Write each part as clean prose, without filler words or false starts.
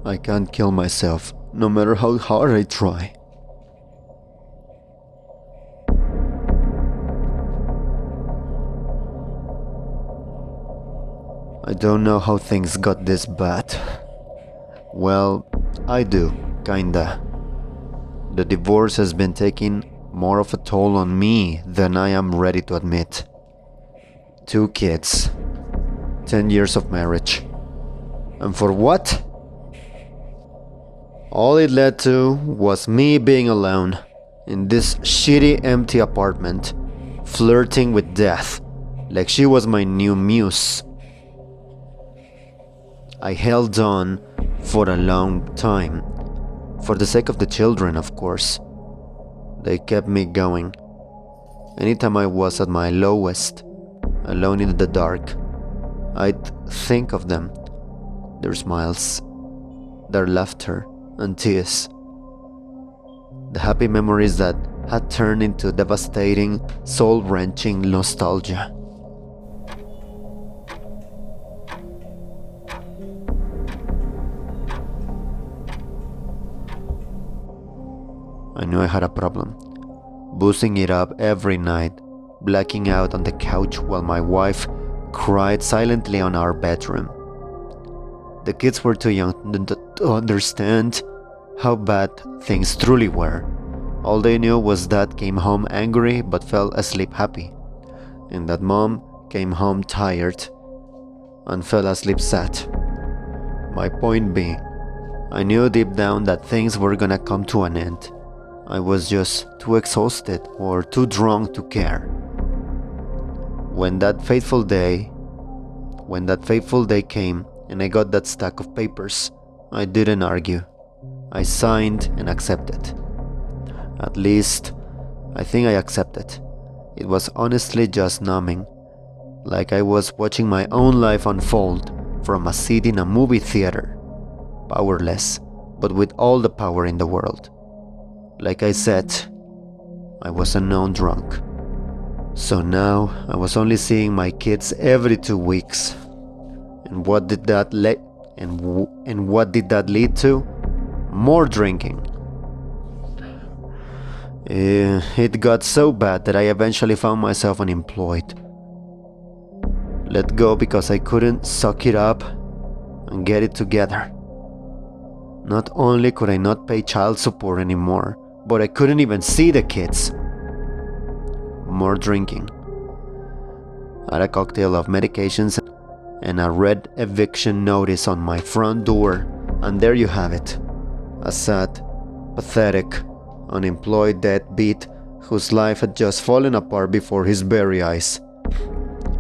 I can't kill myself, no matter how hard I try. I don't know how things got this bad. Well, I do, kinda. The divorce has been taking more of a toll on me than I am ready to admit. 2 kids, 10 years of marriage. And for what? All it led to was me being alone in this shitty empty apartment, flirting with death like she was my new muse. I held on for a long time, for the sake of the children, of course. They kept me going. Anytime I was at my lowest, alone in the dark, I'd think of them, their smiles, their laughter and tears. The happy memories that had turned into devastating, soul-wrenching nostalgia. I knew I had a problem, boozing it up every night, blacking out on the couch while my wife cried silently on our bedroom. The kids were too young to understand how bad things truly were. All they knew was Dad came home angry but fell asleep happy, and that Mom came home tired and fell asleep sad. My point being, I knew deep down that things were gonna come to an end. I was just too exhausted or too drunk to care. When that fateful day came and I got that stack of papers, I didn't argue. I signed and accepted. At least, I think I accepted. It was honestly just numbing, like I was watching my own life unfold from a seat in a movie theater. Powerless, but with all the power in the world. Like I said, I was a known drunk. So now I was only seeing my kids every 2 weeks. And what did that lead to? More drinking. It got so bad that I eventually found myself unemployed. Let go because I couldn't suck it up and get it together. Not only could I not pay child support anymore, but I couldn't even see the kids. More drinking. Add a cocktail of medications and a red eviction notice on my front door, and there you have it. A sad, pathetic, unemployed deadbeat whose life had just fallen apart before his very eyes.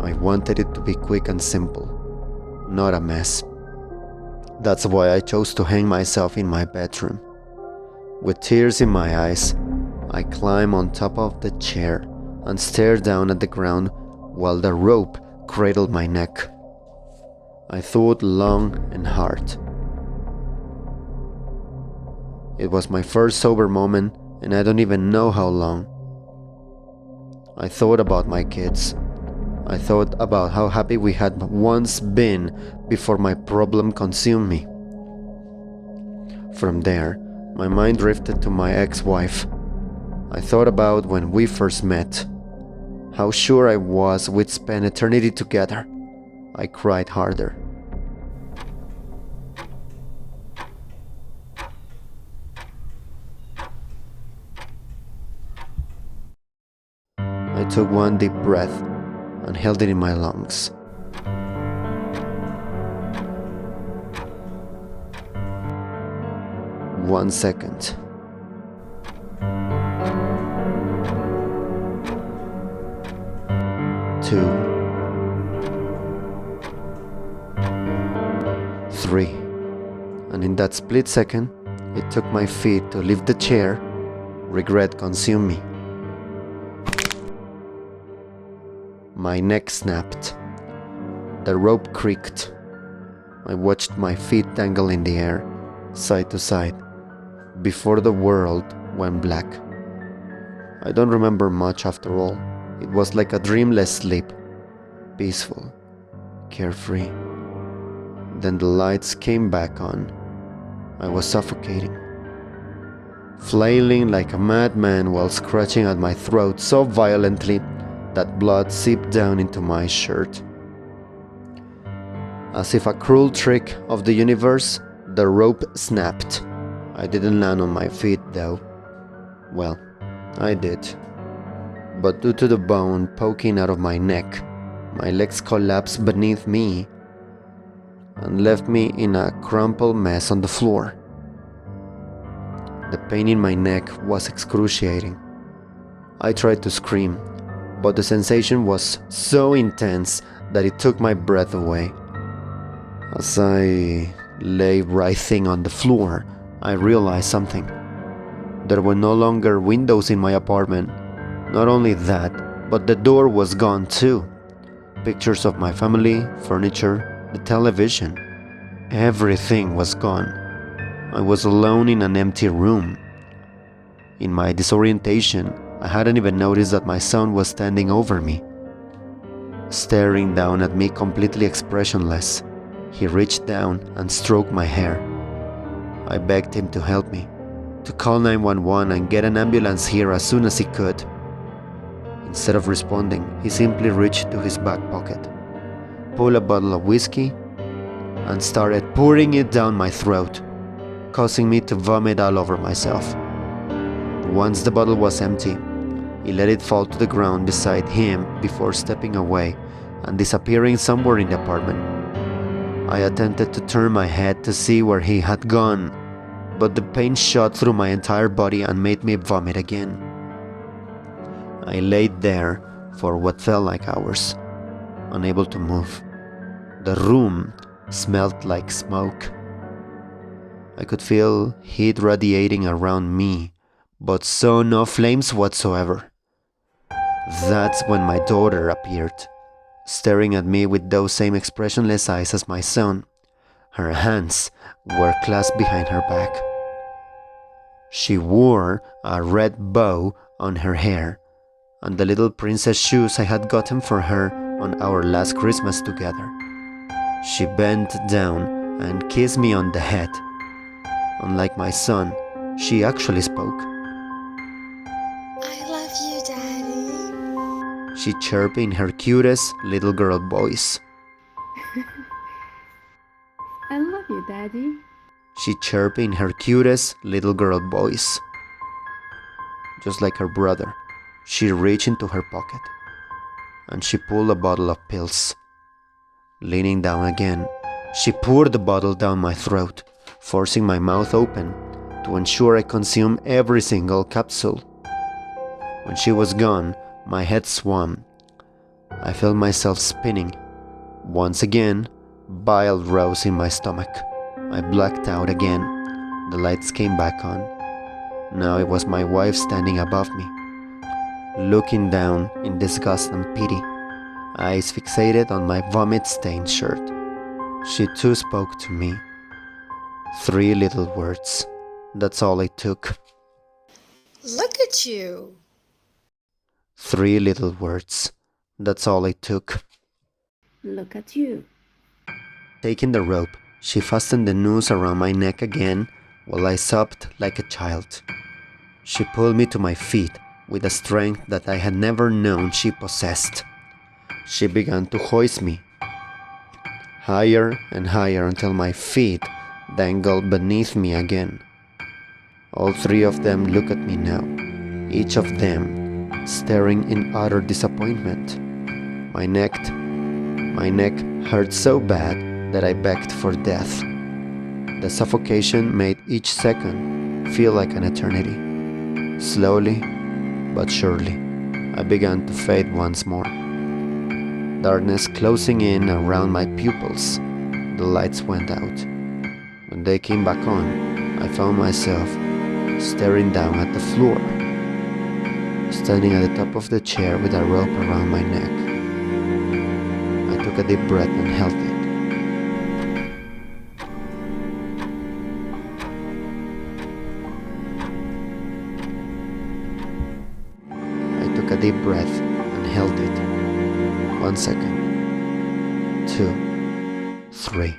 I wanted it to be quick and simple, not a mess. That's why I chose to hang myself in my bedroom. With tears in my eyes, I climb on top of the chair and stare down at the ground while the rope cradled my neck. I thought long and hard. It was my first sober moment, and I don't even know how long. I thought about my kids. I thought about how happy we had once been before my problem consumed me. From there, my mind drifted to my ex-wife. I thought about when we first met, how sure I was we'd spend eternity together. I cried harder. I took one deep breath and held it in my lungs. One second. 2, 3, and in that split second, it took my feet to lift the chair. Regret consumed me. My neck snapped. The rope creaked. I watched my feet dangle in the air, side to side, before the world went black. I don't remember much after all. It was like a dreamless sleep, peaceful, carefree. Then the lights came back on, I was suffocating, flailing like a madman while scratching at my throat so violently that blood seeped down into my shirt. As if a cruel trick of the universe, the rope snapped. I didn't land on my feet though. Well, I did. But due to the bone poking out of my neck, my legs collapsed beneath me and left me in a crumpled mess on the floor. The pain in my neck was excruciating. I tried to scream, but the sensation was so intense that it took my breath away. As I lay writhing on the floor, I realized something. There were no longer windows in my apartment. Not only that, but the door was gone too. Pictures of my family, furniture, the television. Everything was gone. I was alone in an empty room. In my disorientation, I hadn't even noticed that my son was standing over me, staring down at me completely expressionless. He reached down and stroked my hair. I begged him to help me, to call 911 and get an ambulance here as soon as he could. Instead of responding, he simply reached to his back pocket, pulled a bottle of whiskey, and started pouring it down my throat, causing me to vomit all over myself. Once the bottle was empty, he let it fall to the ground beside him before stepping away and disappearing somewhere in the apartment. I attempted to turn my head to see where he had gone, but the pain shot through my entire body and made me vomit again. I laid there for what felt like hours, unable to move. The room smelled like smoke. I could feel heat radiating around me, but saw no flames whatsoever. That's when my daughter appeared, staring at me with those same expressionless eyes as my son. Her hands were clasped behind her back. She wore a red bow on her hair and the little princess shoes I had gotten for her on our last Christmas together. She bent down and kissed me on the head. Unlike my son, she actually spoke. I love you, Daddy. She chirped in her cutest little girl voice. I love you, Daddy. She chirped in her cutest little girl voice. Just like her brother, she reached into her pocket and she pulled a bottle of pills. Leaning down again, she poured the bottle down my throat, forcing my mouth open to ensure I consumed every single capsule. When she was gone, my head swam. I felt myself spinning. Once again, bile rose in my stomach. I blacked out again. The lights came back on. Now it was my wife standing above me, looking down in disgust and pity, eyes fixated on my vomit-stained shirt. She too spoke to me. 3 little words. That's all it took. Look at you. 3 little words. That's all it took. Look at you. Taking the rope, she fastened the noose around my neck again while I sobbed like a child. She pulled me to my feet with a strength that I had never known she possessed. She began to hoist me higher and higher until my feet dangled beneath me again. All 3 of them looked at me now, each of them staring in utter disappointment. My neck hurt so bad that I begged for death. The suffocation made each second feel like an eternity. Slowly but surely, I began to fade once more. Darkness closing in around my pupils, the lights went out. When they came back on, I found myself staring down at the floor, standing at the top of the chair with a rope around my neck. I took a deep breath and held it. I took a deep breath and held it. 1 second. 2, 3.